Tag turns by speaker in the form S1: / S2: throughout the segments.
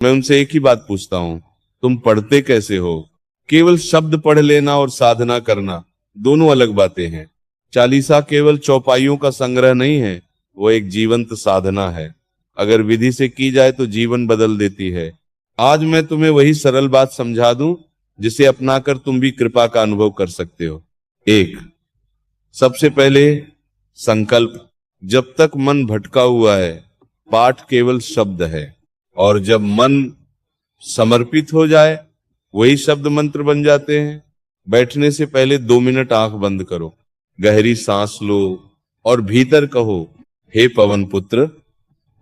S1: मैं उनसे एक ही बात पूछता हूं, तुम पढ़ते कैसे हो? केवल शब्द पढ़ लेना और साधना करना दोनों अलग बातें हैं। चालीसा केवल चौपाइयों का संग्रह नहीं है, वो एक जीवंत साधना है। अगर विधि से की जाए तो जीवन बदल देती है। आज मैं तुम्हें वही सरल बात समझा दूं जिसे अपनाकर तुम भी कृपा का अनुभव कर सकते हो। एक, सबसे पहले संकल्प। जब तक मन भटका हुआ है, पाठ केवल शब्द है, और जब मन समर्पित हो जाए, वही शब्द मंत्र बन जाते हैं। बैठने से पहले 2 मिनट आंख बंद करो, गहरी सांस लो और भीतर कहो, हे पवन पुत्र,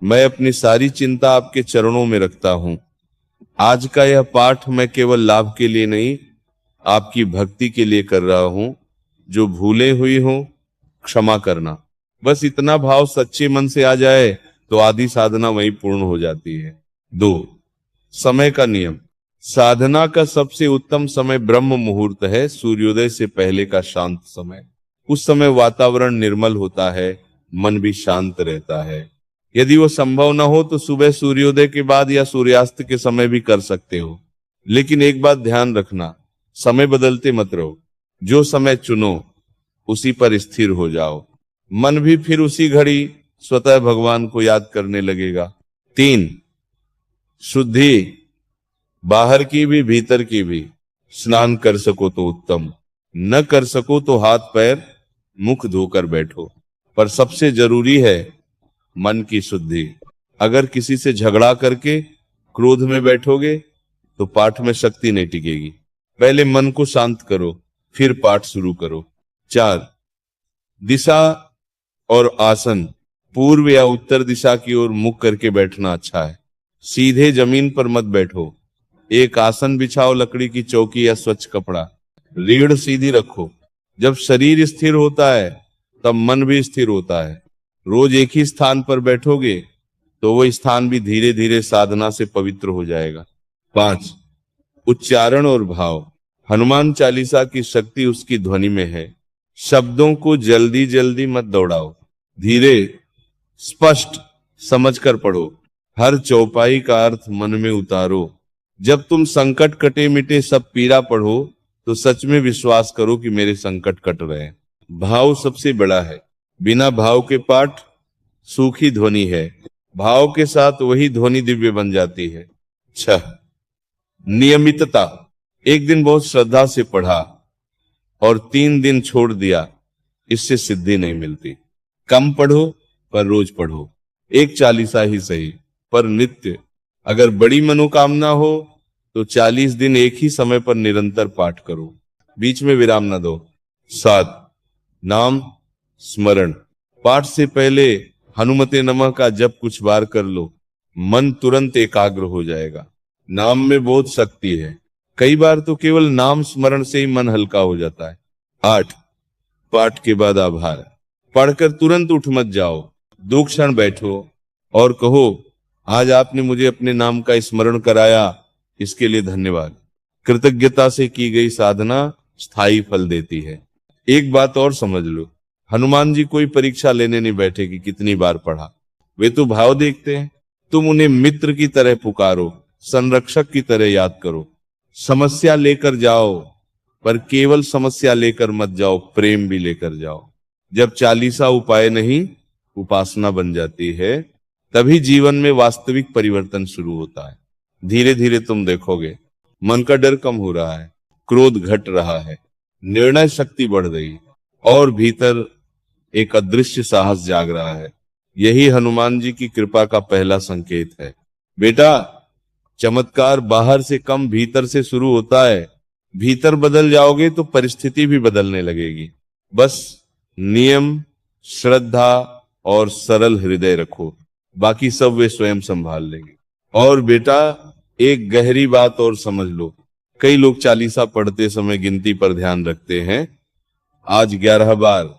S1: मैं अपनी सारी चिंता आपके चरणों में रखता हूं। आज का यह पाठ मैं केवल लाभ के लिए नहीं, आपकी भक्ति के लिए कर रहा हूं। जो भूलें हुई हों क्षमा करना। बस इतना भाव सच्चे मन से आ जाए तो आदि साधना वहीं पूर्ण हो जाती है। 2, समय का नियम। साधना का सबसे उत्तम समय ब्रह्म मुहूर्त है, सूर्योदय से पहले का शांत समय। उस समय वातावरण निर्मल होता है, मन भी शांत रहता है। यदि वो संभव न हो तो सुबह सूर्योदय के बाद या सूर्यास्त के समय भी कर सकते हो। लेकिन एक बात ध्यान रखना, समय बदलते मत रहो। जो समय चुनो उसी पर स्थिर हो जाओ। मन भी फिर उसी घड़ी स्वतः भगवान को याद करने लगेगा। 3, शुद्धि, बाहर की भी भीतर की भी। स्नान कर सको तो उत्तम, न कर सको तो हाथ पैर मुख धोकर बैठो। पर सबसे जरूरी है मन की शुद्धि। अगर किसी से झगड़ा करके क्रोध में बैठोगे तो पाठ में शक्ति नहीं टिकेगी। पहले मन को शांत करो, फिर पाठ शुरू करो। 4, दिशा और आसन। पूर्व या उत्तर दिशा की ओर मुख करके बैठना अच्छा है। सीधे जमीन पर मत बैठो। एक आसन बिछाओ, लकड़ी की चौकी या स्वच्छ कपड़ा। रीढ़ सीधी रखो। जब शरीर स्थिर होता है तब मन भी स्थिर होता है। रोज एक ही स्थान पर बैठोगे तो वो स्थान भी धीरे धीरे साधना से पवित्र हो जाएगा। 5, उच्चारण और भाव। हनुमान चालीसा की शक्ति उसकी ध्वनि में है। शब्दों को जल्दी जल्दी मत दौड़ाओ, धीरे स्पष्ट समझकर पढ़ो। हर चौपाई का अर्थ मन में उतारो। जब तुम संकट कटे मिटे सब पीरा पढ़ो तो सच में विश्वास करो कि मेरे संकट कट रहे हैं। भाव सबसे बड़ा है। बिना भाव के पाठ सूखी ध्वनि है, भाव के साथ वही ध्वनि दिव्य बन जाती है। 6, नियमितता। एक दिन बहुत श्रद्धा से पढ़ा और 3 दिन छोड़ दिया, इससे सिद्धि नहीं मिलती। कम पढ़ो पर रोज पढ़ो, एक चालीसा ही सही पर नित्य। अगर बड़ी मनोकामना हो तो 40 दिन एक ही समय पर निरंतर पाठ करो, बीच में विराम न दो। 7, नाम स्मरण। पाठ से पहले हनुमते नमः का जप कुछ बार कर लो, मन तुरंत एकाग्र हो जाएगा। नाम में बहुत शक्ति है, कई बार तो केवल नाम स्मरण से ही मन हल्का हो जाता है। 8, पाठ के बाद आभार। पढ़कर तुरंत उठ मत जाओ, 2 क्षण बैठो और कहो, आज आपने मुझे अपने नाम का स्मरण कराया, इसके लिए धन्यवाद। कृतज्ञता से की गई साधना स्थायी फल देती है। एक बात और समझ लो, हनुमान जी कोई परीक्षा लेने नहीं बैठे कि कितनी बार पढ़ा। वे तो भाव देखते हैं। तुम उन्हें मित्र की तरह पुकारो, संरक्षक की तरह याद करो। समस्या लेकर जाओ पर केवल समस्या लेकर मत जाओ, प्रेम भी लेकर जाओ। जब चालीसा उपाय नहीं उपासना बन जाती है, तभी जीवन में वास्तविक परिवर्तन शुरू होता है। धीरे धीरे तुम देखोगे मन का डर कम हो रहा है, क्रोध घट रहा है, निर्णय शक्ति बढ़ रही और भीतर एक अदृश्य साहस जाग रहा है। यही हनुमान जी की कृपा का पहला संकेत है। बेटा, चमत्कार बाहर से कम भीतर से शुरू होता है। भीतर बदल जाओगे तो परिस्थिति भी बदलने लगेगी। बस नियम, श्रद्धा और सरल हृदय रखो, बाकी सब वे स्वयं संभाल लेंगे। और बेटा, एक गहरी बात और समझ लो, कई लोग चालीसा पढ़ते समय गिनती पर ध्यान रखते हैं, आज 11 बार,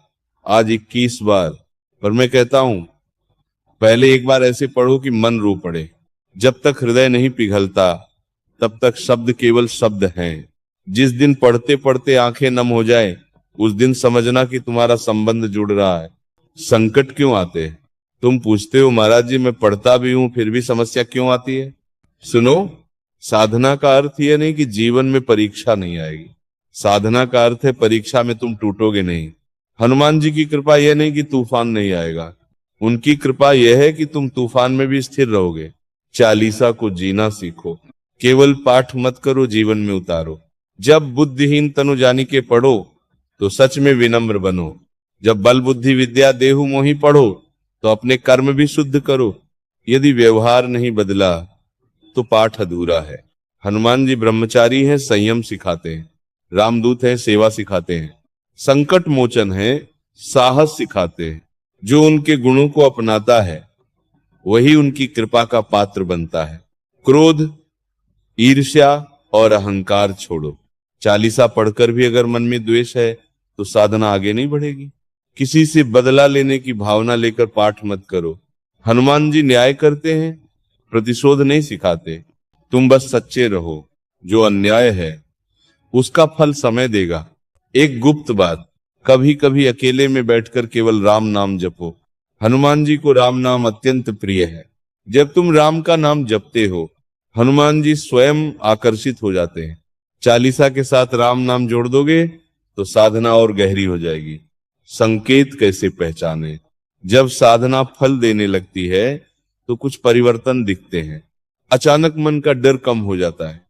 S1: आज 21 बार, पर मैं कहता हूं पहले एक बार ऐसे पढ़ो कि मन रो पड़े। जब तक हृदय नहीं पिघलता तब तक शब्द केवल शब्द हैं। जिस दिन पढ़ते पढ़ते आंखें नम हो जाए उस दिन समझना कि तुम्हारा संबंध जुड़ रहा है। संकट क्यों आते हैं? तुम पूछते हो महाराज जी मैं पढ़ता भी हूं फिर भी समस्या क्यों आती है? सुनो, साधना का अर्थ यह नहीं कि जीवन में परीक्षा नहीं आएगी। साधना का अर्थ है परीक्षा में तुम टूटोगे नहीं। हनुमान जी की कृपा यह नहीं कि तूफान नहीं आएगा, उनकी कृपा यह है कि तुम तूफान में भी स्थिर रहोगे। चालीसा को जीना सीखो, केवल पाठ मत करो, जीवन में उतारो। जब बुद्धिहीन तनु जानी के पढ़ो तो सच में विनम्र बनो। जब बल बुद्धि विद्या देहु मोहि पढ़ो तो अपने कर्म भी शुद्ध करो। यदि व्यवहार नहीं बदला तो पाठ अधूरा है। हनुमान जी ब्रह्मचारी हैं, संयम सिखाते हैं। रामदूत हैं, सेवा सिखाते हैं। संकट मोचन है, साहस सिखाते हैं। जो उनके गुणों को अपनाता है वही उनकी कृपा का पात्र बनता है। क्रोध, ईर्ष्या और अहंकार छोड़ो। चालीसा पढ़कर भी अगर मन में द्वेष है तो साधना आगे नहीं बढ़ेगी। किसी से बदला लेने की भावना लेकर पाठ मत करो। हनुमान जी न्याय करते हैं, प्रतिशोध नहीं सिखाते। तुम बस सच्चे रहो। जो अन्याय है उसका फल समय देगा। एक गुप्त बात, कभी कभी अकेले में बैठकर केवल राम नाम जपो। हनुमान जी को राम नाम अत्यंत प्रिय है। जब तुम राम का नाम जपते हो, हनुमान जी स्वयं आकर्षित हो जाते हैं। चालीसा के साथ राम नाम जोड़ दोगे तो साधना और गहरी हो जाएगी। संकेत कैसे पहचाने? जब साधना फल देने लगती है तो कुछ परिवर्तन दिखते हैं। अचानक मन का डर कम हो जाता है,